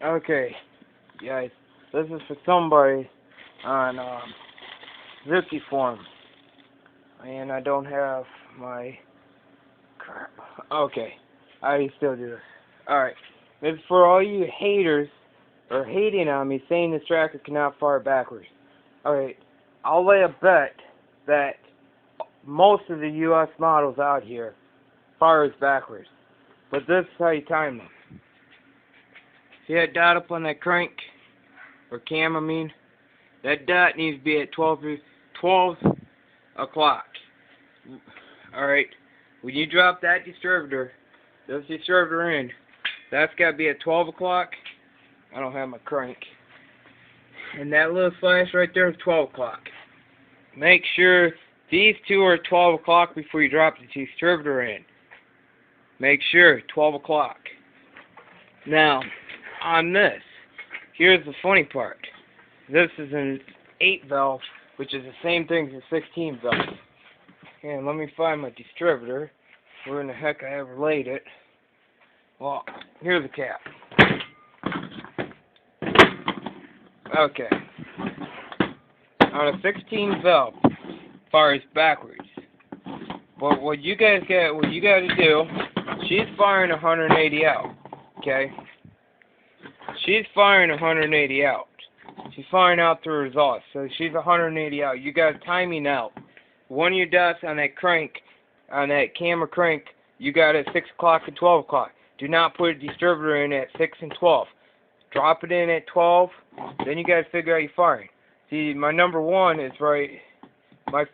Okay, guys, this is for somebody on Suzuki forums, and I don't have my crap. Okay, I still do this. Alright, this is for all you haters or hating on me saying this tracker cannot fire backwards. Alright, I'll lay a bet that most of the US models out here fires backwards, but this is how you time them. See that dot up on that crank, or cam I mean? That dot needs to be at 12 o'clock. Alright, when you drop that distributor, this distributor in, that's got to be at 12 o'clock. I don't have my crank. And that little flash right there is 12 o'clock. Make sure these two are 12 o'clock before you drop the distributor in. Make sure, 12 o'clock. Now, on this, here's the funny part. This is an 8 valve, which is the same thing as a 16 valve. And let me find my distributor. Where in the heck I ever laid it. Well, here's the cap. Okay. On a 16 valve, fires backwards. But what you got to do, she's firing 180 out. Okay? She's firing 180 out. She's firing out through exhaust, so she's 180 out. You got timing out. One of your dots on that crank, on that camera crank, you got it at 6 o'clock and 12 o'clock. Do not put a distributor in at 6 and 12. Drop it in at 12, then you got to figure out your firing. See, my number 1 is right. My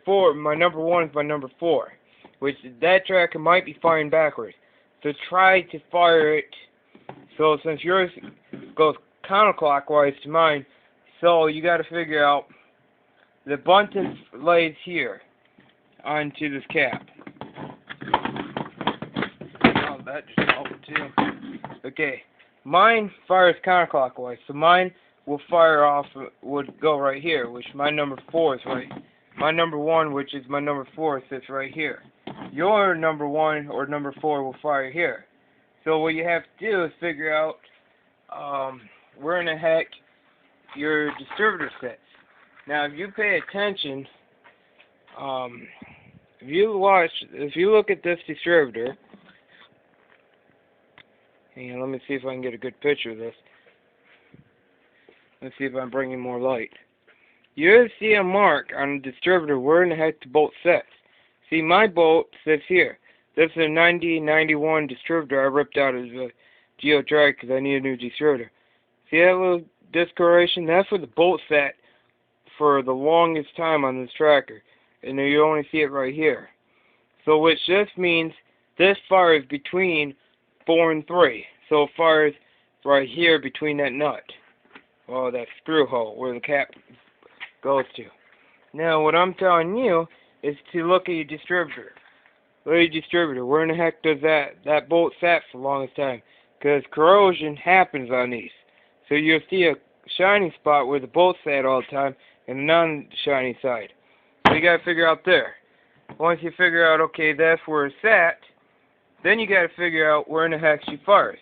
number 1 is my number 4, which that tracker might be firing backwards. So try to fire it. So since yours goes counterclockwise to mine, so you got to figure out the bunton lays here onto this cap. Oh, that just helped too. Okay, mine fires counterclockwise, so mine will fire off, would go right here, which my number 4 is right. My number 1, which is my number 4, sits right here. Your number 1 or number 4 will fire here. So what you have to do is figure out where in the heck your distributor sits. Now, if you pay attention, if you look at this distributor, hang on, let me see if I can get a good picture of this. Let's see if I'm bringing more light. You'll see a mark on the distributor where in the heck the bolt sits. See, my bolt sits here. This is a 9091 distributor I ripped out of the Geo Tracker because I need a new distributor. See that little discoloration? That's where the bolt sat for the longest time on this tracker. And you only see it right here. So which just means this fires between 4 and 3. So it fires right here between that nut. Well, that screw hole where the cap goes to. Now what I'm telling you is to look at your distributor. Look at your distributor. Where in the heck does that bolt sat for the longest time? Because corrosion happens on these. So you'll see a shiny spot where the bolt sat all the time and a non-shiny side. So you got to figure out there. Once you figure out, okay, that's where it sat, then you got to figure out where in the heck she fires.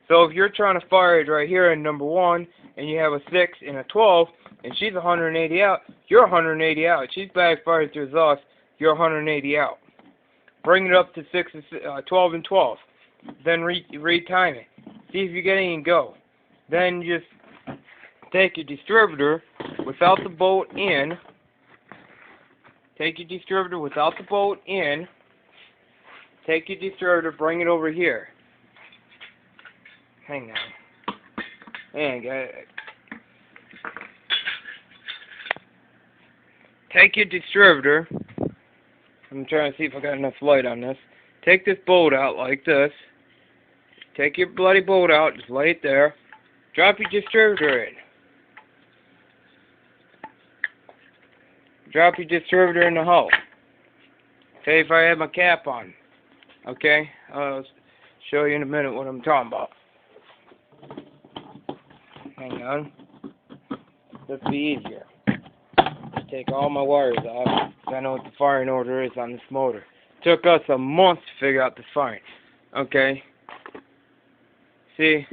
So if you're trying to fire it right here in number 1, and you have a 6 and a 12, and she's 180 out, you're 180 out. She's backfiring through exhaust, you're 180 out. Bring it up to 12 and 12. Then retime it. See if you get any and go. Then just take your distributor without the bolt in. Take your distributor without the bolt in. Take your distributor, bring it over here. Hang on. Hang on. Take your distributor. I'm trying to see if I got enough light on this. Take this bolt out like this. Take your bloody bolt out, just lay it there. Drop your distributor in. Drop your distributor in the hole. Okay, if I have my cap on. Okay, I'll show you in a minute what I'm talking about. Hang on. This will be easier. Just take all my wires off. I know what the firing order is on this motor. Took us a month to figure out the firing. Okay. See,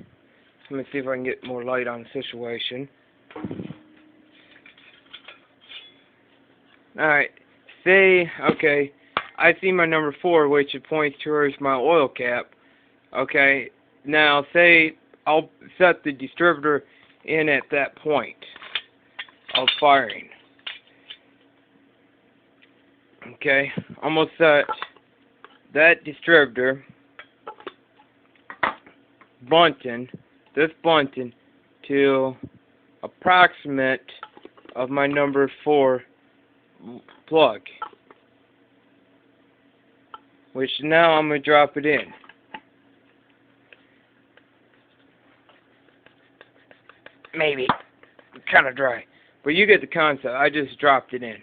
Let me see if I can get more light on the situation. Alright, say, okay, I see my number 4, which it points towards my oil cap. Okay, now say I'll set the distributor in at that point of firing. Okay, almost set that distributor this bunting to approximate of my number 4 plug, which now I'm going to drop it in. Maybe. Kind of dry. But you get the concept. I just dropped it in.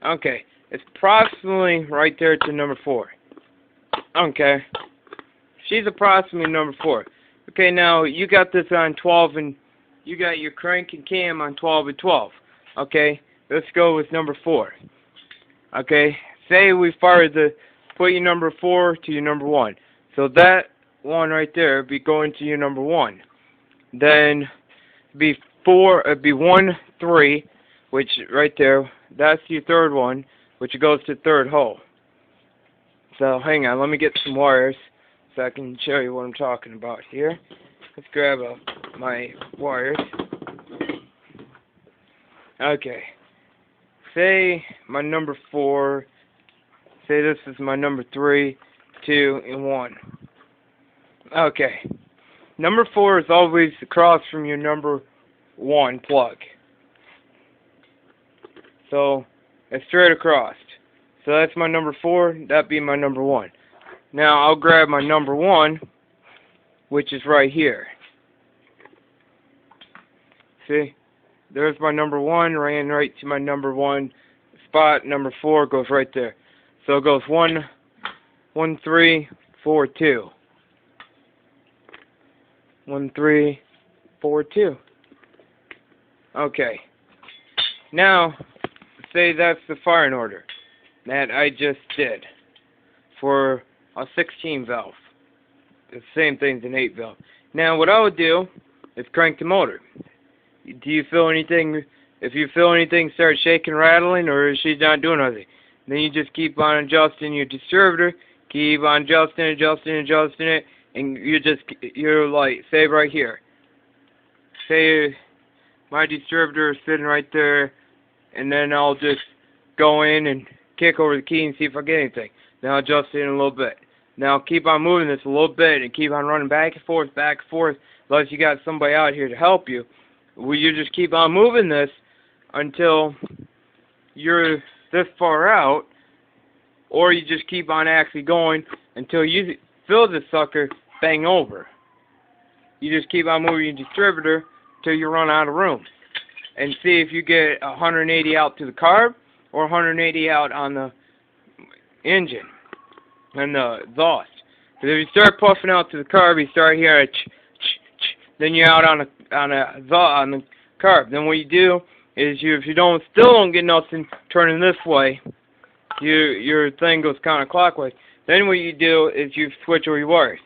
Okay. It's approximately right there to number 4. Okay. She's approximately number 4. Okay, now you got this on 12 and you got your crank and cam on 12 and 12. Okay. Let's go with number 4. Okay. Say we fired put your number 4 to your number 1. So that one right there would be going to your number 1. Then it'd be 1, 3, which right there, that's your third one, which goes to third hole. So hang on, let me get some wires so I can show you what I'm talking about here. Let's grab my wires. Okay. Say my number 4, say this is my number 3, 2, and 1. Okay. Number 4 is always across from your number 1 plug. So it's straight across. So that's my number 4, that'd be my number 1. Now I'll grab my number 1, which is right here. See? There's my number 1, ran right to my number 1 spot. Number 4 goes right there. So it goes 1, 1, 3, 4, 2. 1, 3, 4, 2. Okay. Now, say that's the firing order that I just did for a 16 valve. The same thing as an 8 valve. Now, what I would do is crank the motor. Do you feel anything? If you feel anything start shaking, rattling, or is she not doing anything, then you just keep on adjusting your distributor. Keep on adjusting it, and you're like, say right here. Say my distributor is sitting right there, and then I'll just go in and kick over the key and see if I get anything. Then I'll adjust it in a little bit. Now keep on moving this a little bit and keep on running back and forth, unless you got somebody out here to help you. Well, you just keep on moving this until you're this far out, or you just keep on actually going until you feel the sucker bang over. You just keep on moving your distributor till you run out of room, and see if you get 180 out to the carb or 180 out on the engine and the exhaust. Because if you start puffing out to the carb, you start hearing then you're out on the carb. Then what you do is if you still don't get nothing turning this way, your thing goes counterclockwise. Then what you do is you switch over your wires.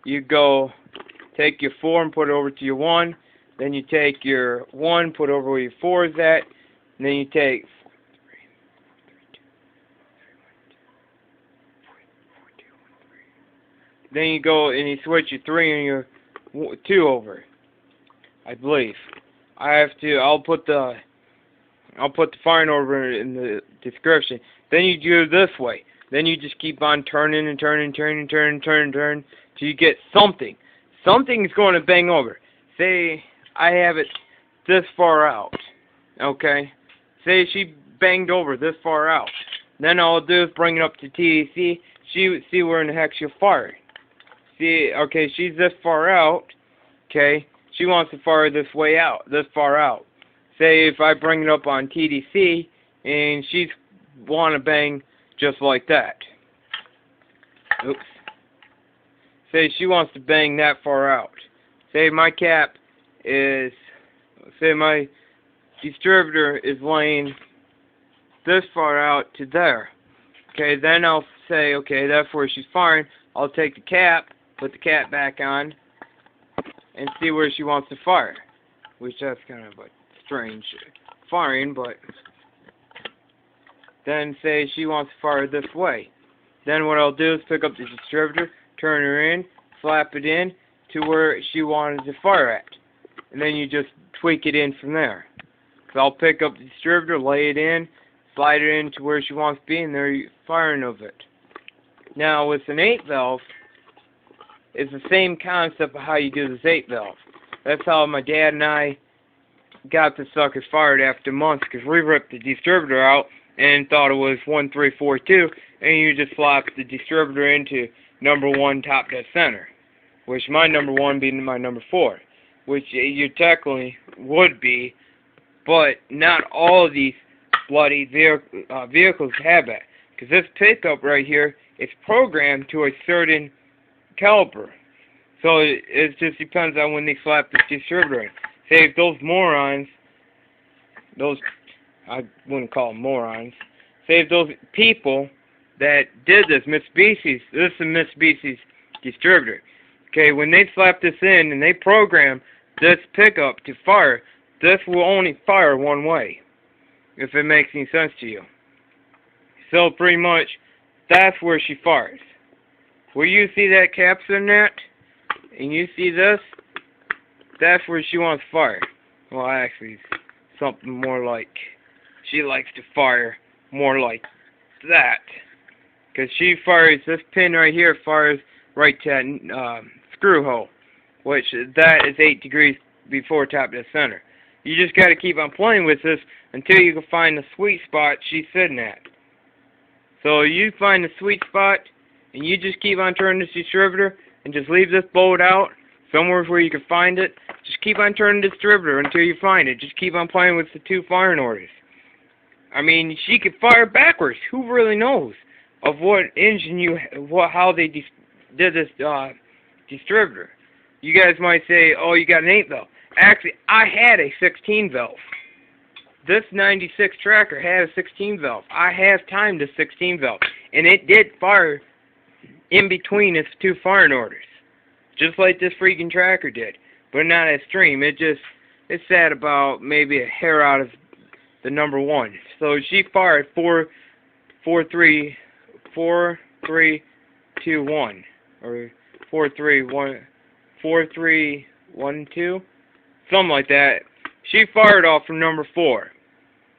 You go take your 4 and put it over to your 1. Then you take your 1, put over where your 4 is at. And then you take 4, 3, 1, 3. Then you go and you switch your 3 and your 2 over, I believe. I'll put the firing order in the description. Then you do it this way. Then you just keep on turning till you get something. Something's going to bang over. Say I have it this far out. Okay? Say she banged over this far out. Then all I'll do is bring it up to TAC. See where in the heck she'll fire. See, okay, she's this far out. Okay? She wants to fire this far out. Say if I bring it up on TDC and she's want to bang just like that. Oops. Say she wants to bang that far out. Say my cap is, say my distributor is laying this far out to there. Okay, then I'll say, okay, that's where she's firing. I'll take the cap, put the cap back on, and see where she wants to fire. Which that's kind of a strange firing, but then say she wants to fire this way. Then what I'll do is pick up the distributor, turn her in, slap it in to where she wanted to fire at. And then you just tweak it in from there. So I'll pick up the distributor, lay it in, slide it in to where she wants to be, and there you're firing of it. Now with an 8 valve, it's the same concept of how you do this 8 valve. That's how my dad and I got the sucker fired after months, because we ripped the distributor out and thought it was 1342, and you just slap the distributor into number 1 top dead center, which my number 1 being my number 4, which you technically would be, but not all of these bloody vehicles have that, because this pickup right here is programmed to a certain caliber. So it just depends on when they slap the distributor in. Say if those morons, I wouldn't call them morons, say if those people that did this, this is a Mitsubishi's distributor. Okay, when they slap this in and they program this pickup to fire, this will only fire one way, if it makes any sense to you. So pretty much, that's where she fires. Where you see that capsule net, and you see this, that's where she wants to fire. Well, actually, something more like, she likes to fire more like that. Because she fires, this pin right here fires right to that screw hole, which that is 8 degrees before top dead center. You just got to keep on playing with this until you can find the sweet spot she's sitting at. So you find the sweet spot, and you just keep on turning this distributor, and just leave this bolt out somewhere where you can find it. Just keep on turning the distributor until you find it. Just keep on playing with the 2 firing orders. I mean, she could fire backwards. Who really knows of what engine how they did this distributor? You guys might say, oh, you got an 8 valve. Actually, I had a 16 valve. This 96 tracker had a 16 valve. I have timed a 16 valve, and it did fire in between its 2 firing orders, just like this freaking tracker did, but not as extreme. It sat about maybe a hair out of the number 1. So she fired 4 3 2 1 or 4 3 1 4 3 1 2, something like that. She fired off from number 4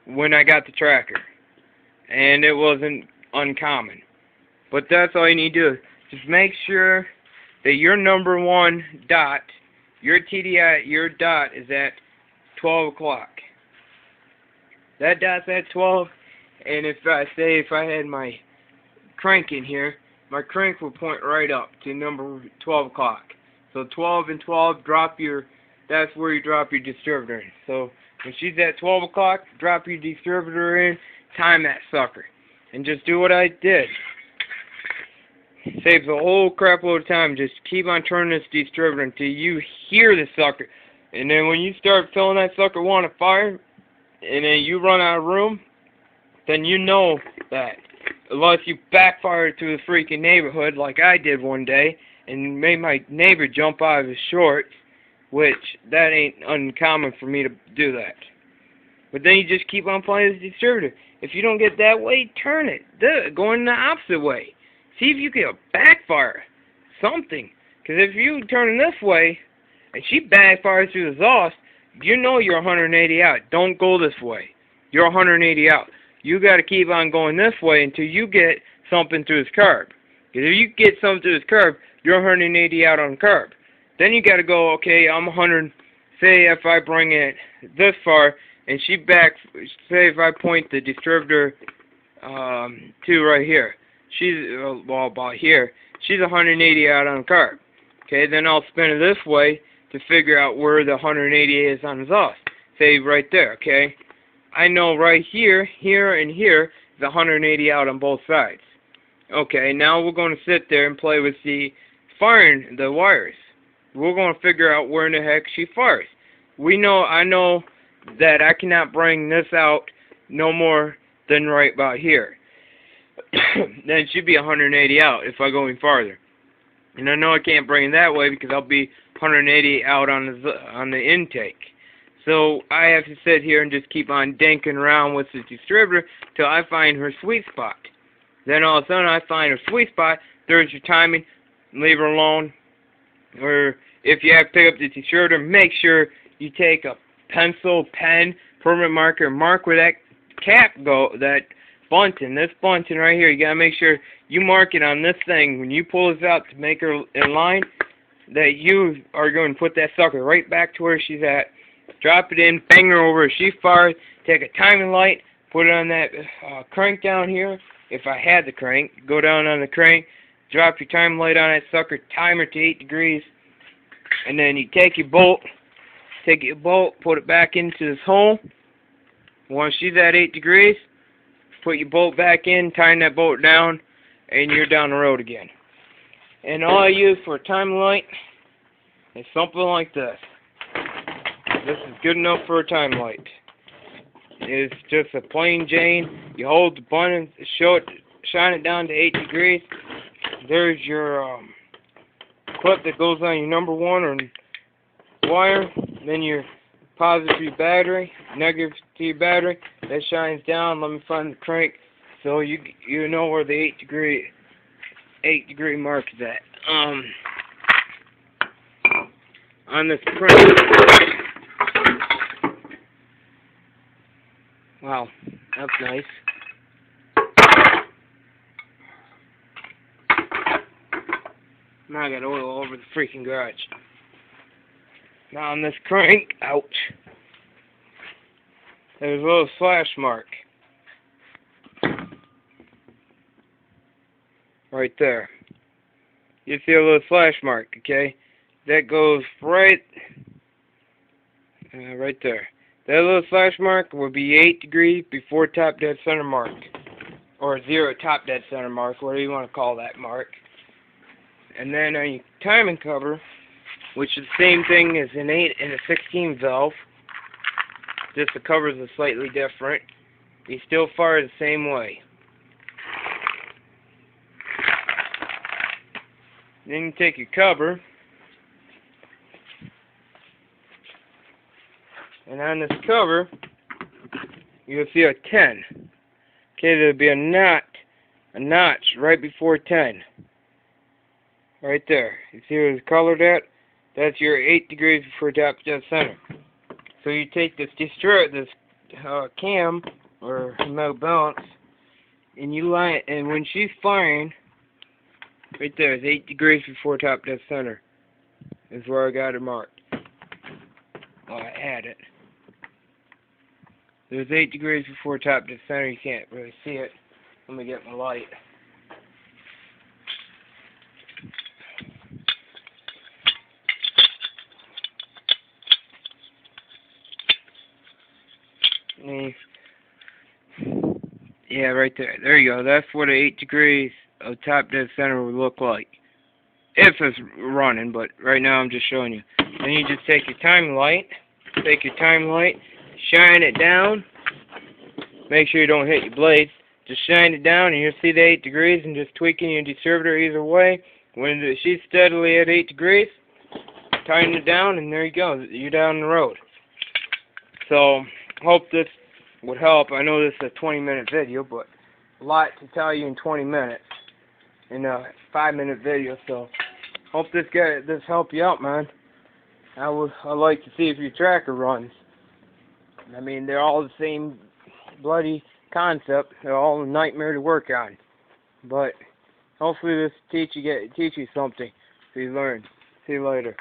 when I got the tracker, and it wasn't uncommon. But that's all you need to do. Just make sure that your number 1 dot, your TDI, your dot is at 12 o'clock. That dot's at 12, and if I had my crank in here, my crank will point right up to number 12 o'clock. So 12 and 12, that's where you drop your distributor in. So when she's at 12 o'clock, drop your distributor in, time that sucker, and just do what I did. Saves a whole crap load of time. Just keep on turning this distributor until you hear the sucker. And then when you start feeling that sucker want to fire, and then you run out of room, then you know that unless you backfire through the freaking neighborhood like I did one day and made my neighbor jump out of his shorts, which that ain't uncommon for me to do that. But then you just keep on playing this distributor. If you don't get that way, turn it. Go in the opposite way. See if you can backfire something. Because if you turn this way and she backfires through the exhaust, you know you're 180 out. Don't go this way. You're 180 out. You got to keep on going this way until you get something through this curb. Because if you get something through this curb, you're 180 out on the curb. Then you got to go, okay, I'm 100. Say if I bring it this far and she say if I point the distributor to right here. She's, well, about here. She's 180 out on the curb. Okay, then I'll spin it this way to figure out where the 180 is on the exhaust. Say right there, okay? I know right here, here, and here is 180 out on both sides. Okay, now we're going to sit there and play with the firing the wires. We're going to figure out where in the heck she fires. I know that I cannot bring this out no more than right about here. Then it should be 180 out if I go any farther. And I know I can't bring it that way because I'll be 180 out on the intake. So I have to sit here and just keep on dinking around with the distributor till I find her sweet spot. Then all of a sudden I find her sweet spot, there's your timing, leave her alone. Or if you have to pick up the distributor, make sure you take a pencil, pen, permanent marker, mark where that cap that bunting, this bunting right here, you gotta make sure you mark it on this thing. When you pull this out to make her in line, that you are going to put that sucker right back to where she's at. Drop it in, bang her over. If she fires, take a timing light, put it on that crank down here. If I had the crank, go down on the crank, drop your timing light on that sucker, timer to 8 degrees, and then you take your bolt, put it back into this hole. Once she's at 8 degrees, put your bolt back in, tighten that bolt down, and you're down the road again. And all I use for a timing light is something like this. This is good enough for a timing light. It's just a plain Jane. You hold the button, shine it down to 8 degrees. There's your clip that goes on your number 1 or wire. Then your positive to your battery, negative to your battery. That shines down. Let me find the crank so you know where the 8 degree mark is at. On this crank. Wow, that's nice. Now I got oil all over the freaking garage. Now on this crank, ouch, there's a little slash mark. Right there. You see a little slash mark, okay? That goes right there. That little slash mark will be 8 degrees before top dead center mark. Or 0 top dead center mark, whatever you want to call that mark. And then on your timing cover, which is the same thing as an 8 and a 16 valve, just the covers are slightly different. You still fire the same way. Then you take your cover, and on this cover, you'll see a 10. Okay, there'll be a notch right before 10. Right there. You see where it's colored at? That's your 8 degrees before top dead center. So you take this cam, or metal balance, and you line it, and when she's firing, right there is 8 degrees before top dead center. Is where I got it marked. Well, I had it. There's 8 degrees before top dead center. You can't really see it. Let me get my light. Yeah, right there. There you go. That's what 8 degrees of top dead center would look like. If it's running, but right now I'm just showing you. Then you just take your timing light, shine it down. Make sure you don't hit your blades. Just shine it down and you'll see the 8 degrees, and just tweaking your distributor either way. When she's steadily at 8 degrees, tighten it down, and there you go. You're down the road. So, hope this would help. I know this is a 20-minute video, but a lot to tell you in 20 minutes in a 5-minute video. So, hope this help you out, man. I'd like to see if your tracker runs. I mean, they're all the same bloody concept. They're all a nightmare to work on. But hopefully this teach you something so you learn. See you later.